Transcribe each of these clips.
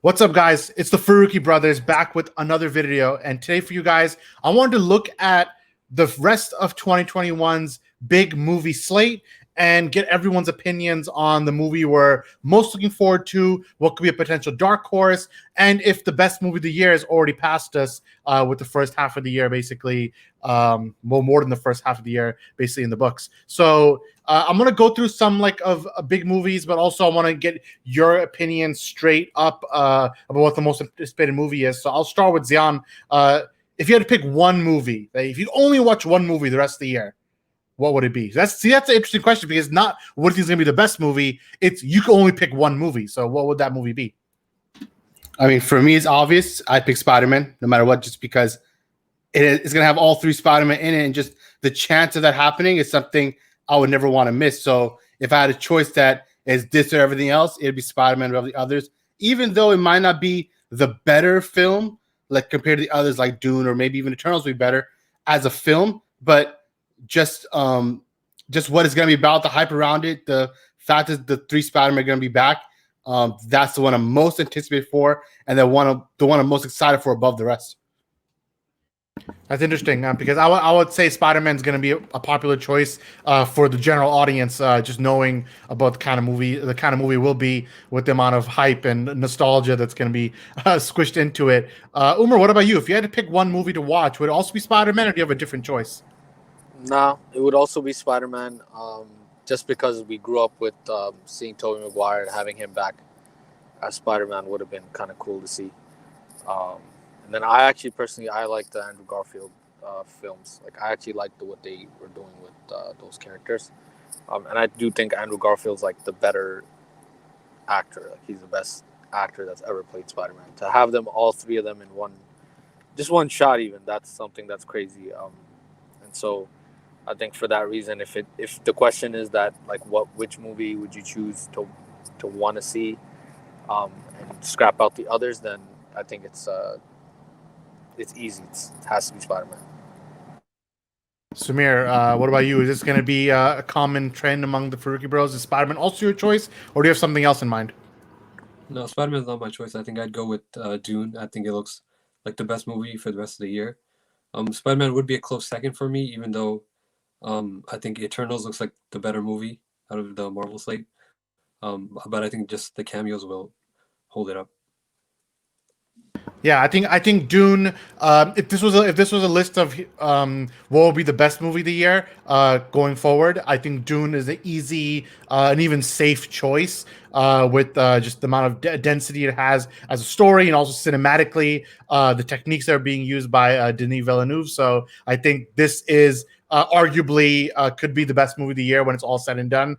What's up, guys? It's the Faruqi brothers back with another video. And today for you guys, I wanted to look at the rest of 2021's big movie slate and get everyone's opinions on the movie we're most looking forward to, what could be a potential dark horse, and if the best movie of the year has already passed us with the first half of the year, basically, more than the first half of the year, basically in the books. So I'm gonna go through some of big movies, but also I want to get your opinion straight up about what the most anticipated movie is. So I'll start with Zion. If you had to pick one movie, if you only watch one movie the rest of the year, what would it be? That's an interesting question, because not what do you think is gonna be the best movie. It's you can only pick one movie. So what would that movie be? I mean, for me, it's obvious. I'd pick Spider-Man no matter what, just because it's going to have all three Spider-Man in it. And just the chance of that happening is something I would never want to miss. So if I had a choice that is this or everything else, it'd be Spider-Man over the others, even though it might not be the better film, like compared to the others like Dune or maybe even Eternals would be better as a film. But just what it's going to be about, the hype around it, the fact that the three Spider-Man are going to be back, that's the one I'm most anticipated for, and the one I'm most excited for above the rest. That's interesting, because I would say Spider-Man's going to be a popular choice for the general audience, just knowing about the kind of movie will be with the amount of hype and nostalgia that's going to be squished into it. Umar, what about you? If you had to pick one movie to watch, would it also be Spider-Man, or do you have a different choice? Nah, it would also be Spider-Man, just because we grew up with seeing Tobey Maguire and having him back as Spider-Man would have been kind of cool to see. And then I actually personally like the Andrew Garfield films. Like, I actually liked what they were doing with those characters, and I do think Andrew Garfield's like the better actor. Like, he's the best actor that's ever played Spider-Man. To have them, all three of them in one shot, even, that's something that's crazy. And so I think for that reason, if the question is that, like, which movie would you choose to want to see, and scrap out the others, then I think it's easy. It has to be Spider-Man. Samir, what about you? Is this going to be a common trend among the Faruqi Bros? Is Spider-Man also your choice, or do you have something else in mind? No, Spider-Man's not my choice. I think I'd go with Dune. I think it looks like the best movie for the rest of the year. Spider-Man would be a close second for me, even though I think Eternals looks like the better movie out of the Marvel slate. But I think just the cameos will hold it up. Yeah, I think Dune. If this was a list of what will be the best movie of the year going forward, I think Dune is an easy and even safe choice with just the amount of density it has as a story, and also cinematically, the techniques that are being used by Denis Villeneuve. So I think this is arguably could be the best movie of the year when it's all said and done.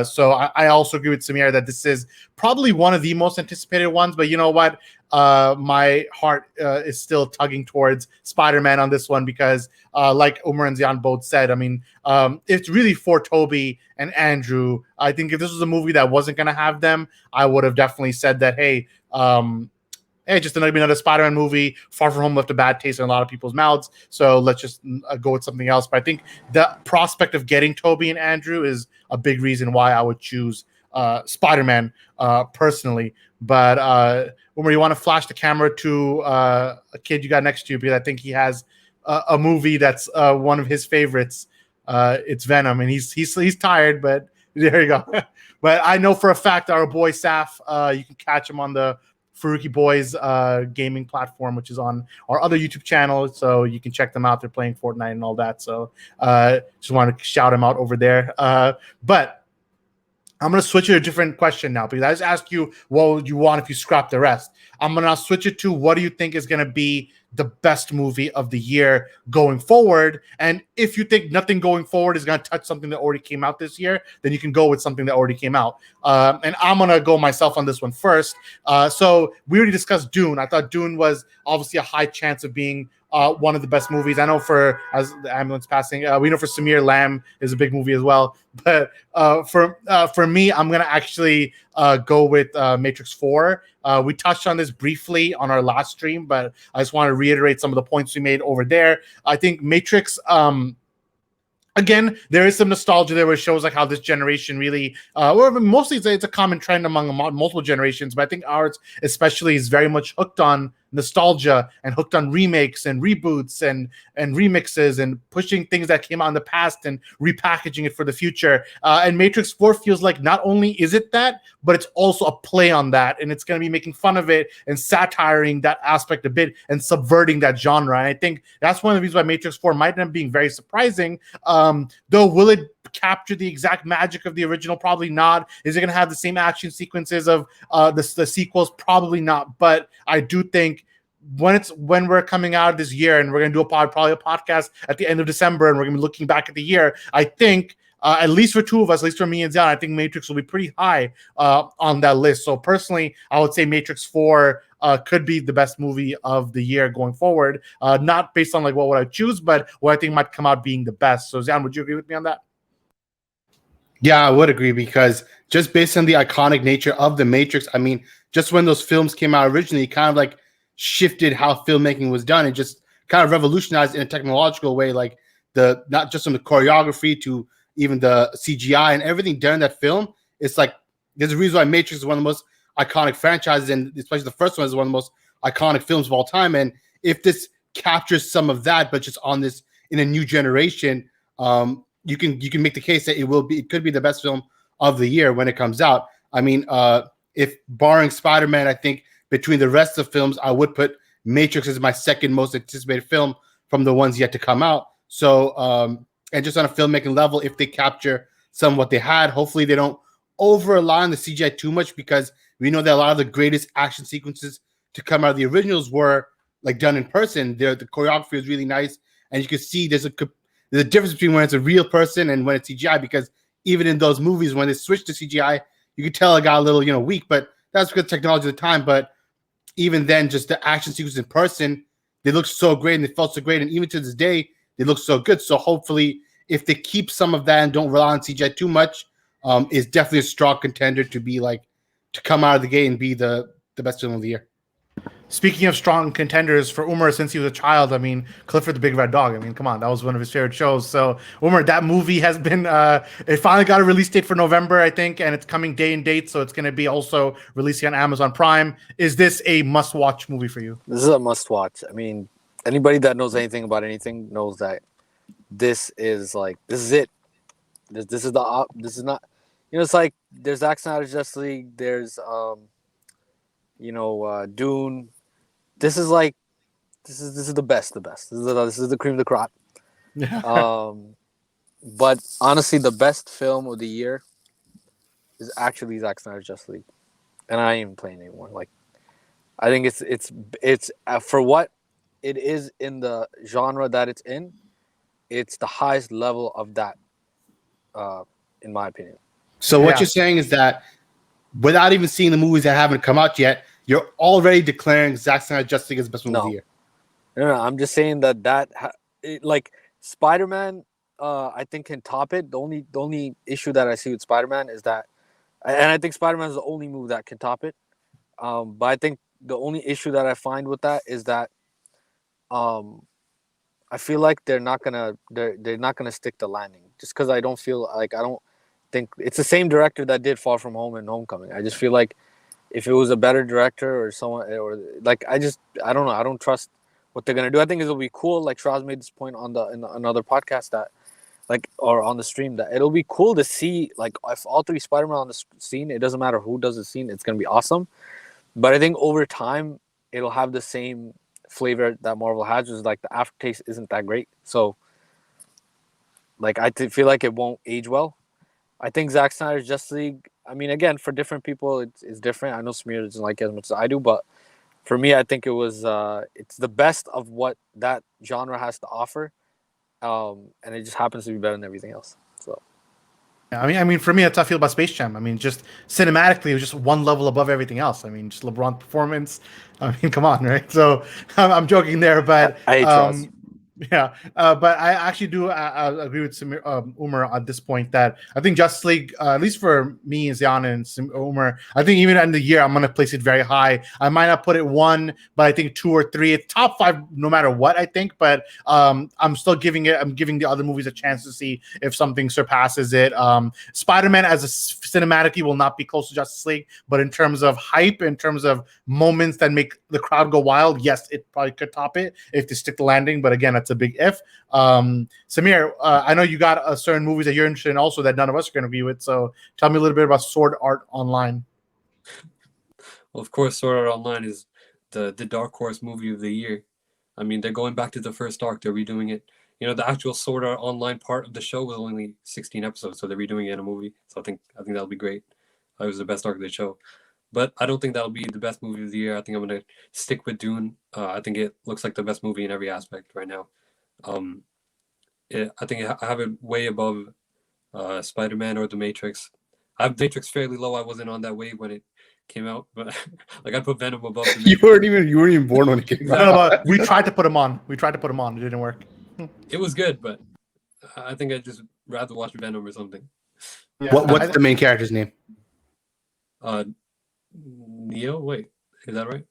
So I also agree with Samir that this is probably one of the most anticipated ones. But you know what? My heart is still tugging towards Spider-Man on this one, because like Umar and Zion both said, I mean, it's really for Toby and Andrew. I think if this was a movie that wasn't going to have them, I would have definitely said that, hey, just another Spider-Man movie. Far From Home left a bad taste in a lot of people's mouths, so let's just go with something else. But I think the prospect of getting Toby and Andrew is a big reason why I would choose Spider-Man personally. But Umar, you want to flash the camera to a kid you got next to you, because I think he has a movie that's one of his favorites. It's Venom, and he's tired, but there you go. But I know for a fact our boy Saf, you can catch him on the Faruqi Boys gaming platform, which is on our other YouTube channel, so you can check them out. They're playing Fortnite and all that. So just want to shout him out over there. But I'm going to switch to a different question now, because I just asked you what would you want if you scrap the rest. I'm going to switch it to what do you think is going to be the best movie of the year going forward. And if you think nothing going forward is going to touch something that already came out this year, then you can go with something that already came out. And I'm going to go myself on this one first. So we already discussed Dune. I thought Dune was obviously a high chance of being one of the best movies. I know as the ambulance passing, we know for Samir, Lamb is a big movie as well. But for me, I'm gonna actually go with Matrix 4. We touched on this briefly on our last stream, but I just want to reiterate some of the points we made over there. I think Matrix. again, there is some nostalgia there where it shows like how this generation really, or mostly it's a common trend among multiple generations, but I think ours especially is very much hooked on nostalgia and hooked on remakes and reboots and remixes and pushing things that came out in the past and repackaging it for the future. And Matrix 4 feels like not only is it that, but it's also a play on that, and it's going to be making fun of it and satiring that aspect a bit and subverting that genre. And I think that's one of the reasons why Matrix 4 might end up being very surprising. Though, will it capture the exact magic of the original? Probably not. Is it going to have the same action sequences of the sequels? Probably not. But I do think when we're coming out of this year and we're going to do probably a podcast at the end of December and we're going to be looking back at the year, I think at least for two of us, at least for me and Zion, I think Matrix will be pretty high on that list. So personally, I would say Matrix 4 could be the best movie of the year going forward. Not based on like what would I choose, but what I think might come out being the best. So Zion, would you agree with me on that? Yeah, I would agree, because just based on the iconic nature of the Matrix, I mean, just when those films came out originally, it kind of like shifted how filmmaking was done and just kind of revolutionized in a technological way, like the not just from the choreography to even the CGI and everything done in that film. It's like there's a reason why Matrix is one of the most iconic franchises, and especially the first one is one of the most iconic films of all time. And if this captures some of that, but just on this in a new generation, you can make the case that it could be the best film of the year when it comes out. I mean, if barring Spider-Man, I think between the rest of films, I would put Matrix as my second most anticipated film from the ones yet to come out. So, and just on a filmmaking level, if they capture some of what they had, hopefully they don't over rely on the CGI too much, because we know that a lot of the greatest action sequences to come out of the originals were like done in person. The choreography is really nice, and you can see there's a difference between when it's a real person and when it's CGI, because even in those movies, when they switched to CGI, you could tell it got a little, weak, but that's because of technology at the time. But even then, just the action sequences in person, they look so great and they felt so great. And even to this day, they look so good. So hopefully, if they keep some of that and don't rely on CGI too much, is definitely a strong contender to come out of the gate and be the best film of the year. Speaking of strong contenders for Umar, since he was a child, I mean, Clifford the Big Red Dog. I mean, come on, that was one of his favorite shows. So, Umar, that movie has been, it finally got a release date for November, I think, and it's coming day and date. So it's going to be also releasing on Amazon Prime. Is this a must-watch movie for you? This is a must-watch. I mean, anybody that knows anything about anything knows that this is it. This is not, it's like there's Zack Snyder's Justice League. There's, Dune. This is the best. This is the cream of the crop. But honestly, the best film of the year is actually Zack Snyder's Justice League, and I ain't even playing anymore. Like, I think it's for what it is in the genre that it's in. It's the highest level of that, in my opinion. So what you're saying is that without even seeing the movies that haven't come out yet, you're already declaring Zack Snyder's Justice League as the best movie of the year. No, I'm just saying like Spider-Man, I think can top it. The only issue that I see with Spider-Man is that, and I think Spider-Man is the only movie that can top it. But I think the only issue that I find with that is that, I feel like they're not gonna stick the landing, just because I don't think it's the same director that did Far From Home and Homecoming. I just feel like if it was a better director or someone, or like I don't know, I don't trust what they're gonna do. I think it'll be cool. Like Shraz made this point in another podcast that, or on the stream, that it'll be cool to see like if all three Spider-Man on the scene. It doesn't matter who does the scene. It's gonna be awesome. But I think over time it'll have the same flavor that Marvel has, which is like the aftertaste isn't that great. So like I feel like it won't age well. I think Zack Snyder's Justice League, I mean, again, for different people, it's different. I know Samir doesn't like it as much as I do, but for me, I think it's the best of what that genre has to offer, and it just happens to be better than everything else. So, yeah, I mean, for me, that's how I feel about Space Jam. I mean, just cinematically, it was just one level above everything else. I mean, just LeBron's performance. I mean, come on, right? So I'm joking there, but I hate Charles. Yeah, but I actually do agree with Umar at this point that I think Justice League, at least for me, Zion and Umar, I think even in the year I'm going to place it very high. I might not put it 1, but I think 2 or 3. It's top 5 no matter what, I think. But I'm still giving the other movies a chance to see if something surpasses it. Spider-Man as a cinematically will not be close to Justice League, but in terms of hype, in terms of moments that make the crowd go wild, yes, it probably could top it if they stick the landing. But again, that's a big if. Samir, I know you got certain movies that you're interested in also that none of us are going to be with. So tell me a little bit about Sword Art Online. Well, of course, Sword Art Online is the dark horse movie of the year. I mean, they're going back to the first arc. They're redoing it. You know, the actual Sword Art Online part of the show was only 16 episodes, so they're redoing it in a movie. So I think that'll be great. It was the best arc of the show. But I don't think that'll be the best movie of the year. I think I'm going to stick with Dune. I think it looks like the best movie in every aspect right now. I think I have it way above Spider-Man or The Matrix. I have Matrix fairly low. I wasn't on that wave when it came out, but like I put Venom above The Matrix. You weren't even born when it came out. No, but we tried to put him on. It didn't work. It was good, but I think I'd just rather watch Venom or something. Yeah. What's the main character's name? Neo? Wait, is that right?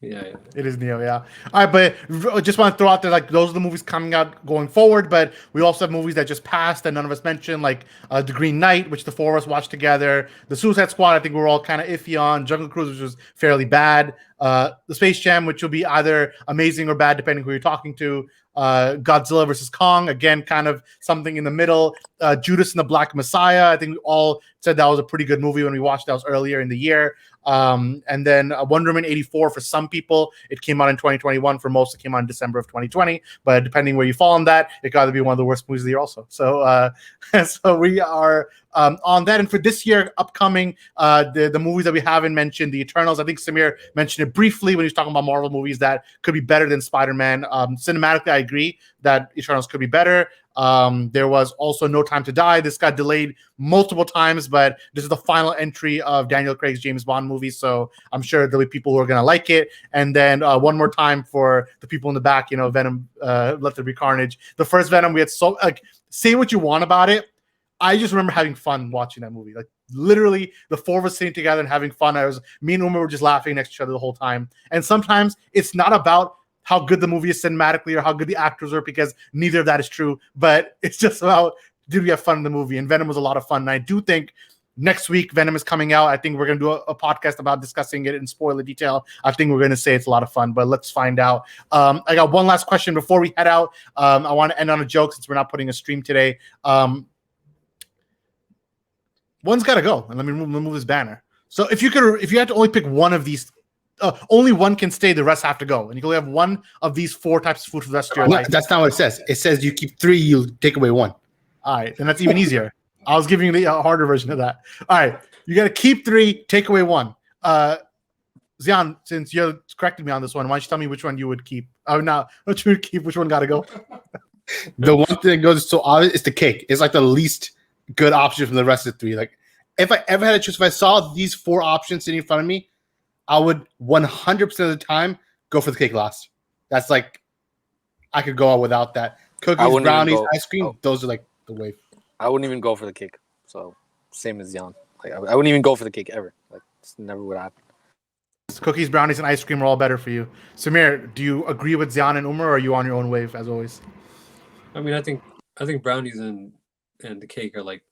Yeah. It is Neo, yeah. All right, but I just want to throw out there, like, those are the movies coming out going forward, but we also have movies that just passed that none of us mentioned, like The Green Knight, which the 4 of us watched together, The Suicide Squad, I think we're all kind of iffy on, Jungle Cruise, which was fairly bad, The Space Jam, which will be either amazing or bad, depending who you're talking to, Godzilla versus Kong, again, kind of something in the middle, Judas and the Black Messiah, I think we all said that was a pretty good movie when we watched that was earlier in the year. And then Wonder Woman 84 for some people, it came out in 2021. For most, it came out in December of 2020. But depending where you fall on that, it got to be one of the worst movies of the year also. So so we are on that. And for this year upcoming, the movies that we haven't mentioned, The Eternals, I think Samir mentioned it briefly when he was talking about Marvel movies that could be better than Spider-Man. Cinematically, I agree that Eternals could be better. There was also No Time to Die. This got delayed multiple times, but this is the final entry of Daniel Craig's James Bond movie, so I'm sure there'll be people who are going to like it. And then one more time for the people in the back, Venom, Let There Be Carnage. The first Venom, we had say what you want about it. I just remember having fun watching that movie. Like, literally, the 4 of us sitting together and having fun. Me and Uma were just laughing next to each other the whole time. And sometimes it's not about how good the movie is cinematically or how good the actors are, because neither of that is true. But it's just about, did we have fun in the movie? And Venom was a lot of fun. And I do think next week Venom is coming out. I think we're going to do a podcast about discussing it in spoiler detail. I think we're going to say it's a lot of fun, but let's find out. I got one last question before we head out. I want to end on a joke since we're not putting a stream today. One's got to go. And let me remove this banner. So if you had to only pick one of these, only one can stay, the rest have to go. And you can only have one of these 4 types of food for the rest of your life. That's not what it says. It says you keep 3, you take away 1. All right, then that's even easier. I was giving you the harder version of that. All right, you got to keep 3, take away 1. Zion, since you corrected me on this one, why don't you tell me which one you would keep? Oh, no, which one you would keep? Which one got to go? The one thing that goes so obvious is the cake. It's like the least good option from the rest of the 3. Like, if I ever had a choice, if I saw these 4 options sitting in front of me, I would 100% of the time go for the cake last. That's like, I could go out without that. Cookies, brownies, ice cream, those are like the wave. I wouldn't even go for the cake. So, same as Jan. Like, I wouldn't even go for the cake ever. Like, it's never would happen. Cookies, brownies, and ice cream are all better for you. Samir, do you agree with Zion and Umar, or are you on your own wave as always? I mean, I think brownies and the cake are like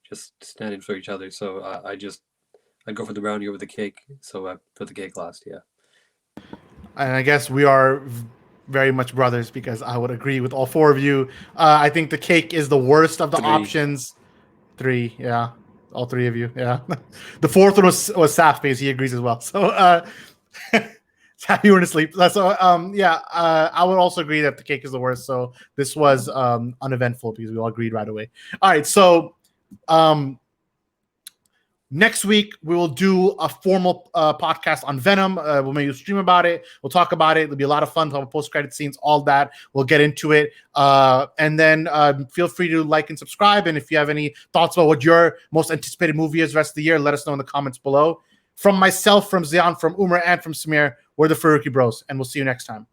just standing for each other. So I'd go for the brownie over the cake, so I put the cake last, yeah. And I guess we are very much brothers because I would agree with all 4 of you. I think the cake is the worst of the options. 3, yeah. All 3 of you, yeah. The 4th one was Saf, because he agrees as well. So, Saf, you were asleep. So, I would also agree that the cake is the worst. So this was uneventful because we all agreed right away. All right, so next week, we will do a formal podcast on Venom. We'll maybe stream about it. We'll talk about it. It'll be a lot of fun. Talk post-credit scenes, all that. We'll get into it. And then feel free to like and subscribe. And if you have any thoughts about what your most anticipated movie is the rest of the year, let us know in the comments below. From myself, from Zion, from Umar, and from Samir, we're the Faruqi Bros. And we'll see you next time.